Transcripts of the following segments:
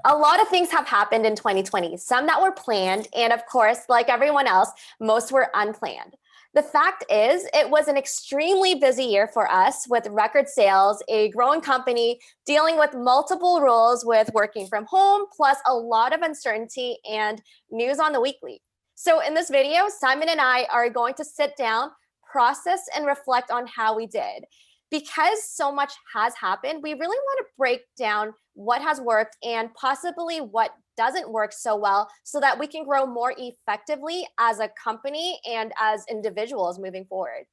A lot of things have happened in 2020, some that were planned, and of course, like everyone else, most were unplanned. The fact is, it was an extremely busy year for us with record sales, a growing company, dealing with multiple roles with working from home, plus a lot of uncertainty and news on the weekly. So in this video, Simon and I are going to sit down, process, and reflect on how we did. Because so much has happened, we really want to break down what has worked and possibly what doesn't work so well so that we can grow more effectively as a company and as individuals moving forward.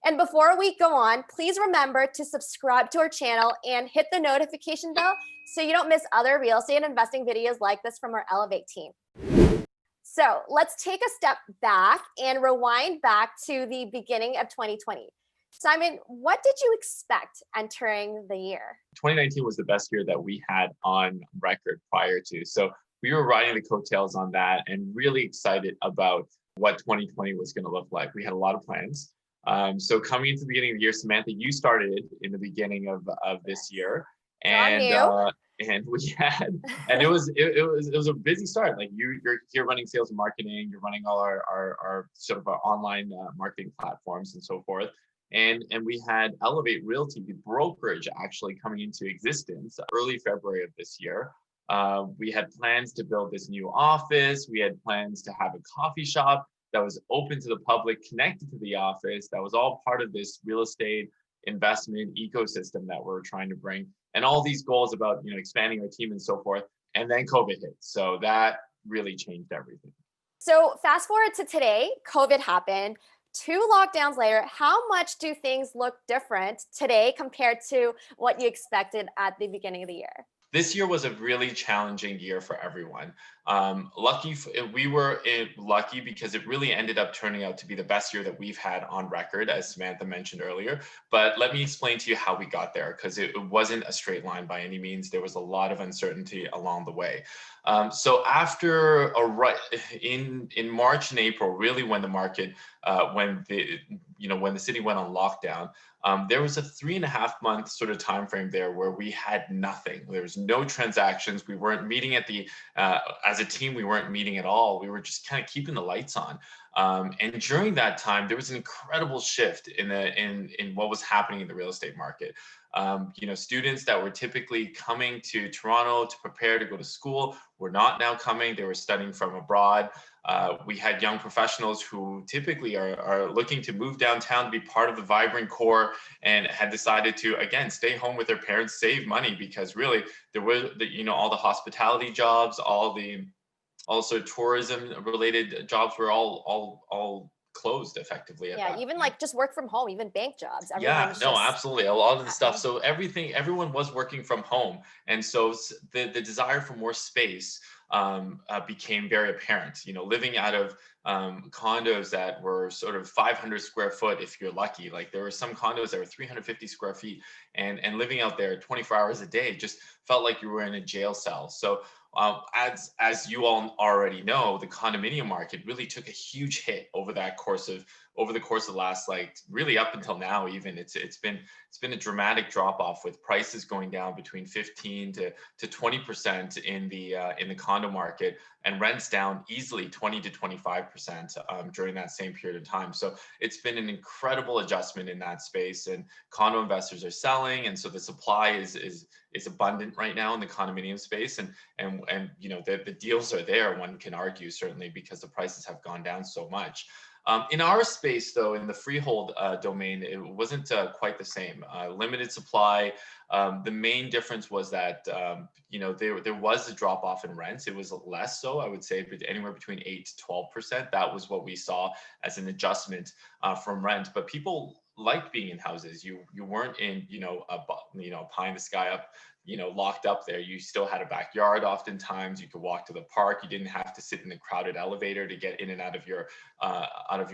And before we go on, please remember to subscribe to our channel and hit the notification bell so you don't miss other real estate investing videos like this from our Elevate team. So let's take a step back and rewind back to the beginning of 2020. Simon, what did you expect entering the year? 2019 was the best year that we had on record prior to. So we were riding the coattails on that and really excited about what 2020 was going to look like. We had a lot of plans. So coming into the beginning of the year, Samantha, you started in the beginning of this year, and we had, and it was a busy start. Like you're running sales and marketing, you're running all our sort of our online marketing platforms and so forth. And we had Elevate Realty, the brokerage, actually coming into existence early February of this year. We had plans to build this new office. We had plans to have a coffee shop that was open to the public, connected to the office. That was all part of this real estate investment ecosystem that we're trying to bring. And all these goals about, expanding our team and so forth. And then COVID hit. So that really changed everything. So fast forward to today, COVID happened. 2 lockdowns later, how much do things look different today compared to what you expected at the beginning of the year? This year was a really challenging year for everyone. We were lucky because it really ended up turning out to be the best year that we've had on record, as Samantha mentioned earlier. But let me explain to you how we got there, because it wasn't a straight line by any means. There was a lot of uncertainty along the way. So after in March and April, really when the market, when the city went on lockdown, there was a 3.5 month sort of time frame there where we had nothing. There was no transactions. We weren't meeting as a team. We weren't meeting at all. We were just kind of keeping the lights on. And during that time, there was an incredible shift in what was happening in the real estate market. Students that were typically coming to Toronto to prepare to go to school were not now coming. They were studying from abroad. We had young professionals who typically are looking to move downtown to be part of the vibrant core, and had decided to, again, stay home with their parents, save money, because really there were all the hospitality jobs, also tourism related jobs were all closed effectively. Even like just work from home, even bank jobs. Absolutely. A lot of the stuff. So everyone was working from home. And so the desire for more space became very apparent. Living out of condos that were sort of 500 square foot, if you're lucky. Like there were some condos that were 350 square feet, and living out there 24 hours a day just felt like you were in a jail cell. So as you all already know, the condominium market really took a huge hit over the course of the last, really up until now. Even it's been a dramatic drop off, with prices going down between 15 to 20% in the condo market, and rents down easily 20 to 25% during that same period of time. So it's been an incredible adjustment in that space, and condo investors are selling, and so the supply is abundant right now in the condominium space, and the deals are there, one can argue, certainly because the prices have gone down so much. In our space, though, in the freehold domain, it wasn't quite the same. Limited supply. The main difference was that there was a drop off in rents. It was less so, I would say, but anywhere between 8 to 12%. That was what we saw as an adjustment from rent. But people liked being in houses. You weren't in a pie in the sky up, locked up there. You still had a backyard. Oftentimes you could walk to the park. You didn't have to sit in the crowded elevator to get in and out of your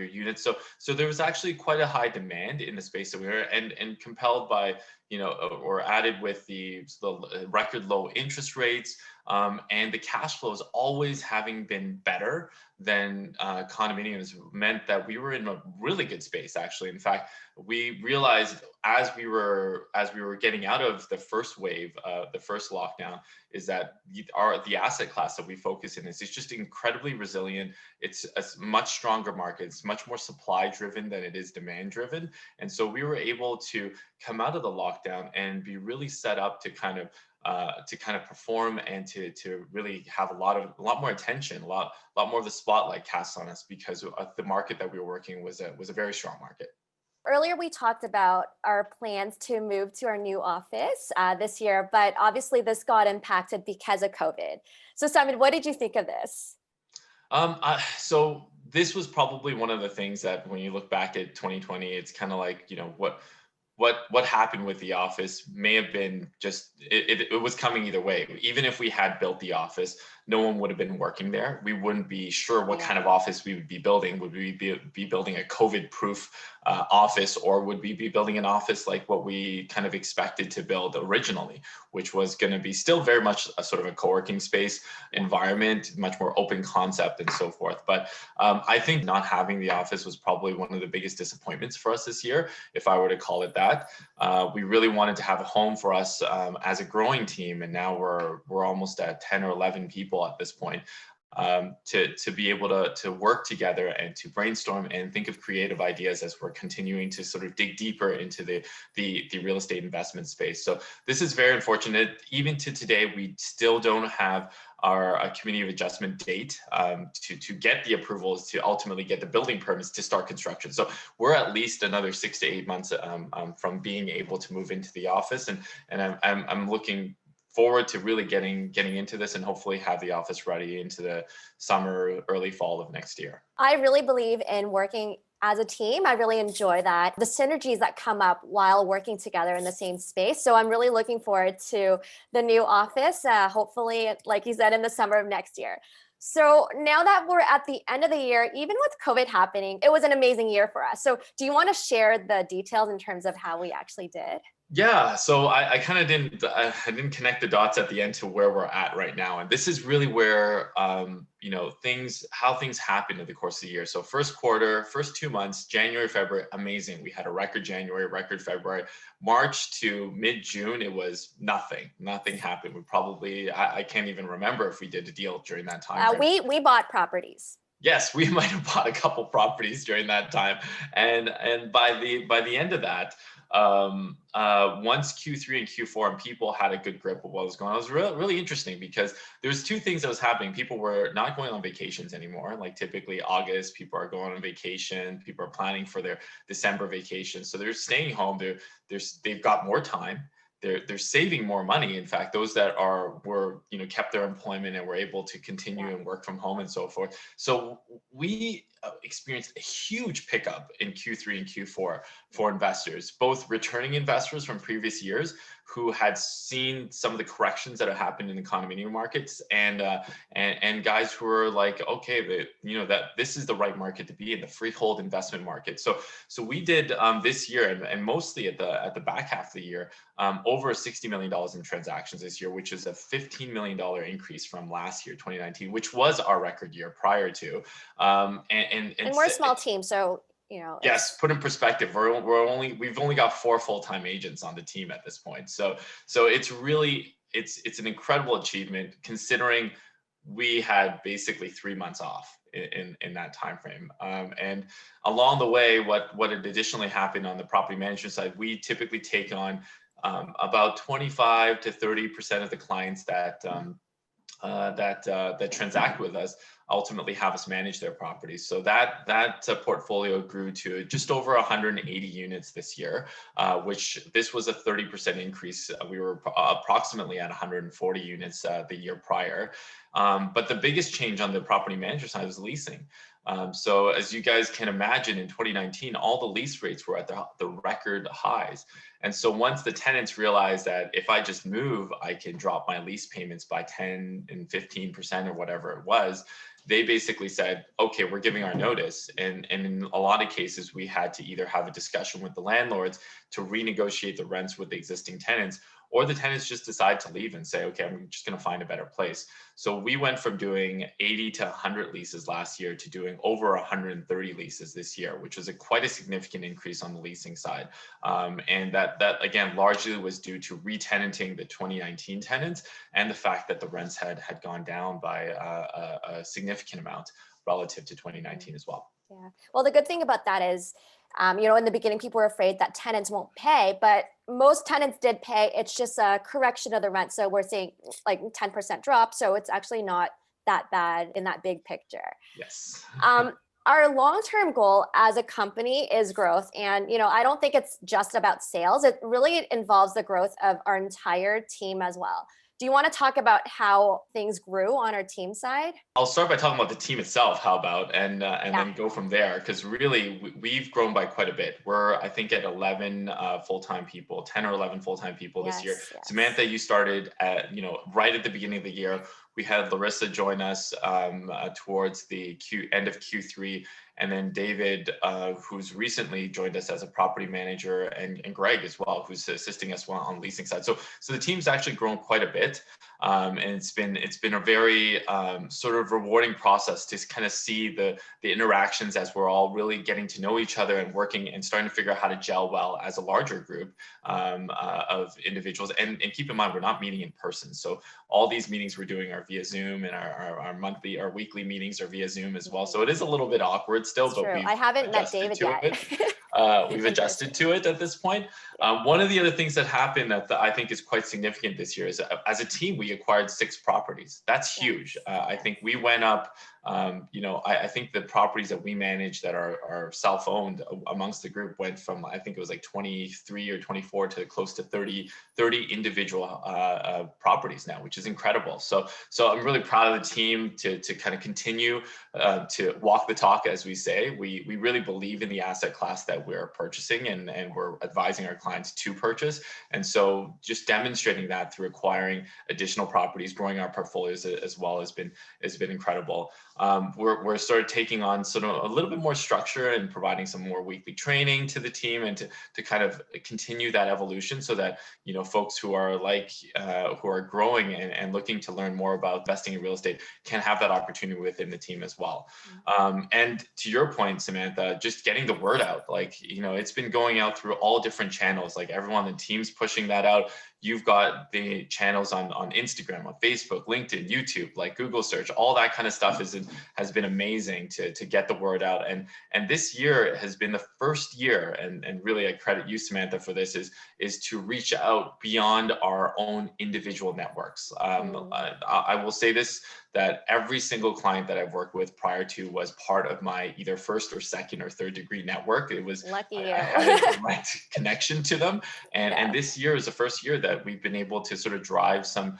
unit. So there was actually quite a high demand in the space that we were, and compelled by or added with the record low interest rates, and the cash flows always having been better than condominiums, meant that we were in a really good space, actually. In fact, we realized as we were getting out of the first wave the first lockdown is that the asset class that we focus in is just incredibly resilient. It's a much stronger market. It's much more supply driven than it is demand driven. And so we were able to come out of the lockdown and be really set up to kind of perform and to really have a lot more attention, a lot more of the spotlight cast on us because the market that we were working was a very strong market. Earlier, we talked about our plans to move to our new office this year, but obviously this got impacted because of COVID. So Simon, what did you think of this? So this was probably one of the things that when you look back at 2020, it's kind of like, what happened with the office may have been just it was coming either way. Even if we had built the office, no one would have been working there. We wouldn't be sure what kind of office we would be building. Would we be building a COVID-proof office, or would we be building an office like what we kind of expected to build originally, which was going to be still very much a sort of a co-working space environment, much more open concept and so forth. But I think not having the office was probably one of the biggest disappointments for us this year, if I were to call it that. We really wanted to have a home for us as a growing team, and now we're almost at 10 or 11 people at this point, to be able to work together and to brainstorm and think of creative ideas as we're continuing to sort of dig deeper into the real estate investment space. So this is very unfortunate. Even to today, we still don't have our committee of adjustment date to get the approvals to ultimately get the building permits to start construction. So we're at least another 6 to 8 months from being able to move into the office, and I'm looking forward to really getting into this and hopefully have the office ready into the summer, early fall of next year. I really believe in working as a team. I really enjoy that. The synergies that come up while working together in the same space. So I'm really looking forward to the new office, hopefully, like you said, in the summer of next year. So now that we're at the end of the year, even with COVID happening, it was an amazing year for us. So do you want to share the details in terms of how we actually did? Yeah, so I kind of I didn't connect the dots at the end to where we're at right now, and this is really where how things happened in the course of the year. So first quarter, first 2 months, January, February, amazing. We had a record January, record February. March to mid-June, it was nothing. Nothing happened. I can't even remember if we did a deal during that time. We bought properties. Yes, we might have bought a couple properties during that time, and by the end of that, once Q3 and Q4 and people had a good grip of what was going on, it was really interesting because there's two things that was happening. People were not going on vacations anymore. Like typically August, people are going on vacation. People are planning for their December vacation, so they're staying home. They've got more time. They're saving more money. In fact, those that were kept their employment and were able to continue and work from home and so forth. So we experienced a huge pickup in Q3 and Q4 for investors, both returning investors from previous years who had seen some of the corrections that have happened in the condominium markets, and guys who were like, okay, that this is the right market to be in, the freehold investment market. So we did this year, and mostly at the back half of the year, over $60 million in transactions this year, which is a $15 million increase from last year, 2019, which was our record year prior to. And we're a small team, so yes, put in perspective, we've only got 4 full-time agents on the team at this point. So it's really it's an incredible achievement considering we had basically 3 months off in that time frame. And along the way, what had additionally happened on the property management side, we typically take on about 25 to 30% of the clients that transact with us ultimately have us manage their properties. So that portfolio grew to just over 180 units this year, which this was a 30% increase. We were approximately at 140 units the year prior. But the biggest change on the property manager side was leasing. So as you guys can imagine, in 2019, all the lease rates were at the record highs. And so once the tenants realized that if I just move, I can drop my lease payments by 10 and 15% or whatever it was, they basically said, okay, we're giving our notice. And in a lot of cases, we had to either have a discussion with the landlords to renegotiate the rents with the existing tenants, or the tenants just decide to leave and say, okay, I'm just going to find a better place. So we went from doing 80 to 100 leases last year to doing over 130 leases this year, which was quite a significant increase on the leasing side. And that again largely was due to re-tenanting the 2019 tenants and the fact that the rents had gone down by a significant amount relative to 2019 as well. Yeah. Well, the good thing about that is, in the beginning, people were afraid that tenants won't pay, but most tenants did pay. It's just a correction of the rent. So we're seeing like 10% drop. So it's actually not that bad in that big picture. Yes. Our long-term goal as a company is growth. And, I don't think it's just about sales. It really involves the growth of our entire team as well. Do you want to talk about how things grew on our team side? I'll start by talking about the team itself. How about and Yeah. then go from there, because really we've grown by quite a bit. We're I think at 11 full-time people, 10 or 11 full-time people this year. Yes. Samantha, you started at right at the beginning of the year. We had Larissa join us towards the end of Q3, and then David, who's recently joined us as a property manager, and Greg as well, who's assisting us on the leasing side. So the team's actually grown quite a bit, and it's been a very sort of rewarding process to kind of see the interactions as we're all really getting to know each other and working and starting to figure out how to gel well as a larger group of individuals. And keep in mind, we're not meeting in person, so all these meetings we're doing are via Zoom, and our weekly meetings are via Zoom as well. So it is a little bit awkward still, It's but true. we've I haven't met David yet. We've adjusted to it at this point. One of the other things that happened that I think is quite significant this year is, as a team, we acquired 6 properties. That's huge. I think we went up. I think the properties that we manage that are self-owned amongst the group went from, I think it was like 23 or 24 to close to 30 individual properties now, which is incredible. So I'm really proud of the team to kind of continue to walk the talk, as we say. We really believe in the asset class that we're purchasing, and we're advising our clients to purchase. And so just demonstrating that through acquiring additional properties, growing our portfolios as well has been incredible. We're sort of taking on sort of a little bit more structure and providing some more weekly training to the team, and to kind of continue that evolution, so that folks who are who are growing and looking to learn more about investing in real estate can have that opportunity within the team as well. And to your point, Samantha, just getting the word out, it's been going out through all different channels. Like, everyone on the team's pushing that out. You've got the channels on Instagram, on Facebook, LinkedIn, YouTube, like Google search, all that kind of stuff has been amazing to get the word out. And this year has been the first year, and really I credit you, Samantha, for this, is to reach out beyond our own individual networks. I will say this, that every single client that I've worked with prior to was part of my either first or second or third degree network. It was Lucky you. I had a direct connection to them. And this year is the first year that we've been able to sort of drive some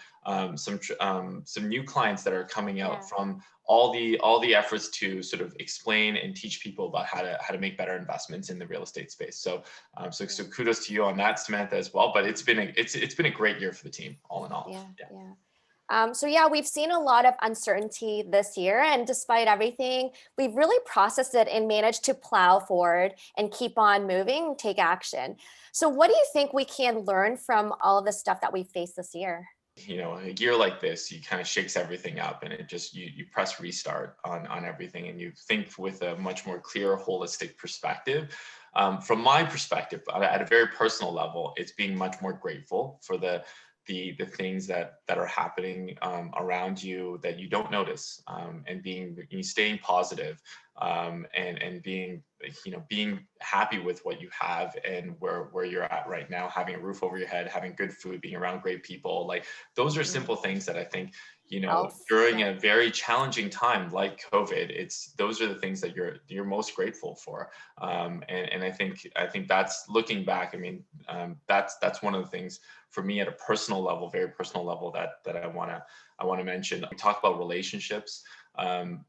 new clients that are coming out from all the efforts to sort of explain and teach people about how to make better investments in the real estate space. So kudos to you on that, Samantha, as well. But it's been a great year for the team, all in all. We've seen a lot of uncertainty this year, and despite everything, we've really processed it and managed to plow forward and keep on moving, take action. So what do you think we can learn from all of the stuff that we faced this year? A year like this, you kind of shakes everything up, and it just, you press restart on everything, and you think with a much more clear, holistic perspective. From my perspective, at a very personal level, it's being much more grateful for the things that are happening around you that you don't notice, and staying positive, and being happy with what you have and where you're at right now, having a roof over your head, having good food, being around great people. Like, those are simple things that I think, during a very challenging time like COVID, those are the things that you're most grateful for. And I think that's, looking back, that's one of the things for me at a personal level, very personal level, that I want to mention. We talk about relationships.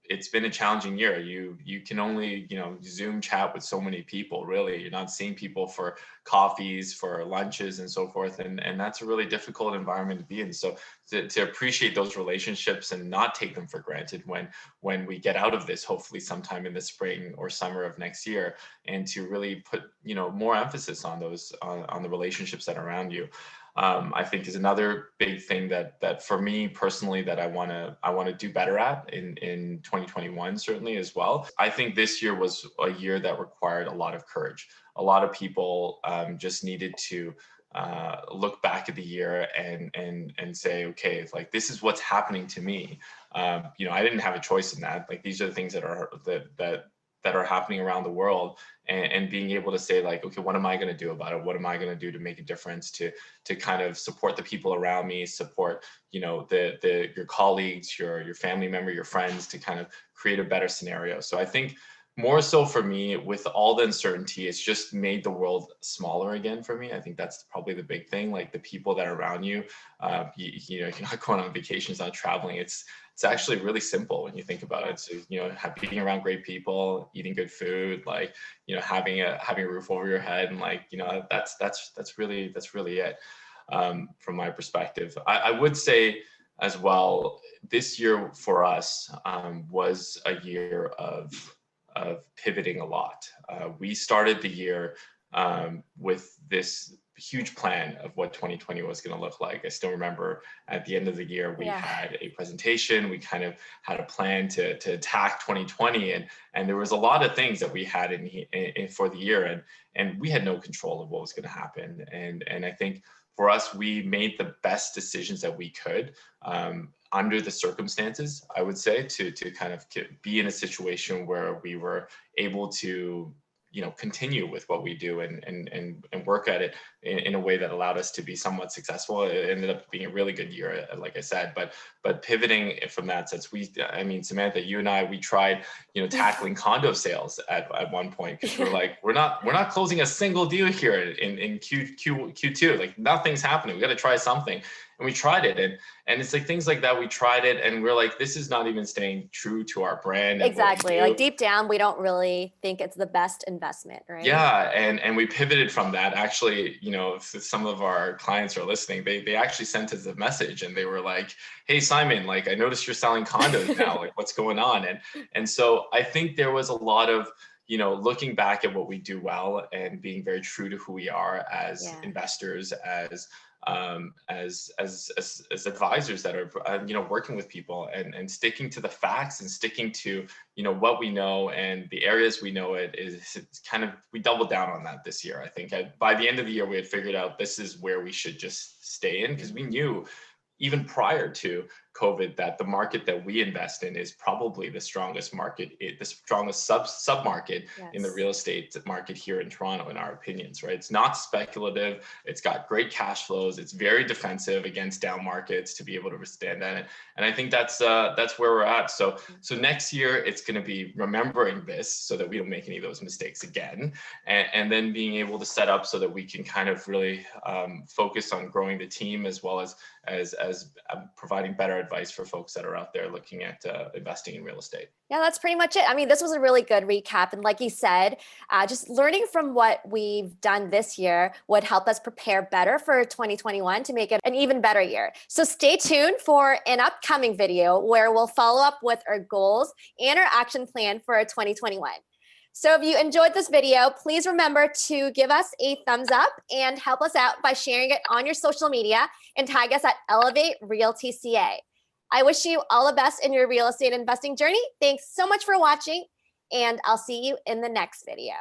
It's been a challenging year. You can only Zoom chat with so many people. Really, you're not seeing people for coffees, for lunches, and so forth, and that's a really difficult environment to be in. So to appreciate those relationships and not take them for granted when we get out of this, hopefully sometime in the spring or summer of next year, and to really put more emphasis on those, on the relationships that are around you. I think is another big thing that for me personally that I want to do better at in 2021 certainly as well. I think this year was a year that required a lot of courage. A lot of people just needed to look back at the year and say, okay, like this is what's happening to me. I didn't have a choice in that. Like these are the things that are happening around the world, and being able to say like, okay, what am I going to do about it? What am I going to do to make a difference to kind of support the people around me, support your colleagues, your family member, your friends, to kind of create a better scenario. So I think more so for me, with all the uncertainty, it's just made the world smaller again for me. I think that's probably the big thing. Like the people that are around you, you're not going on vacations, not traveling. It's actually really simple when you think about it. So being around great people, eating good food, like having a roof over your head, and like that's really it from my perspective. I would say as well, this year for us was a year of pivoting a lot. We started the year with this huge plan of what 2020 was going to look like. I still remember at the end of the year, we had a presentation. We kind of had a plan to attack 2020, and there was a lot of things that we had in for the year, and we had no control of what was going to happen. And I think for us, we made the best decisions that we could under the circumstances, I would say, to kind of be in a situation where we were able to continue with what we do and work at it in a way that allowed us to be somewhat successful. It ended up being a really good year, like I said, but pivoting from that sense, Samantha, you and I, we tried, tackling condo sales at one point, because we're like, we're not closing a single deal here in Q2, like nothing's happening. We got to try something. And we tried it, and it's like things like that. We tried it, and we're like, this is not even staying true to our brand. Exactly. Like deep down, we don't really think it's the best investment, right? Yeah, and we pivoted from that. Actually, if some of our clients are listening, they actually sent us a message, and they were like, "Hey, Simon, like I noticed you're selling condos now. Like, what's going on?" And so I think there was a lot of looking back at what we do well and being very true to who we are as investors, as advisors that are working with people and sticking to the facts and sticking to what we know and the areas we know. It's kind of, we doubled down on that this year. I think by the end of the year we had figured out this is where we should just stay in, because we knew even prior to COVID that the market that we invest in is probably the strongest market, the strongest sub market in the real estate market here in Toronto, in our opinions, right? It's not speculative. It's got great cash flows. It's very defensive against down markets to be able to withstand that. And I think that's where we're at. So next year it's going to be remembering this so that we don't make any of those mistakes again, and then being able to set up so that we can kind of really focus on growing the team, as well as providing better advice for folks that are out there looking at investing in real estate. Yeah, that's pretty much it. I mean, this was a really good recap. And like you said, just learning from what we've done this year would help us prepare better for 2021 to make it an even better year. So stay tuned for an upcoming video where we'll follow up with our goals and our action plan for 2021. So if you enjoyed this video, please remember to give us a thumbs up and help us out by sharing it on your social media and tag us at Elevate Realty CA. I wish you all the best in your real estate investing journey. Thanks so much for watching, and I'll see you in the next video.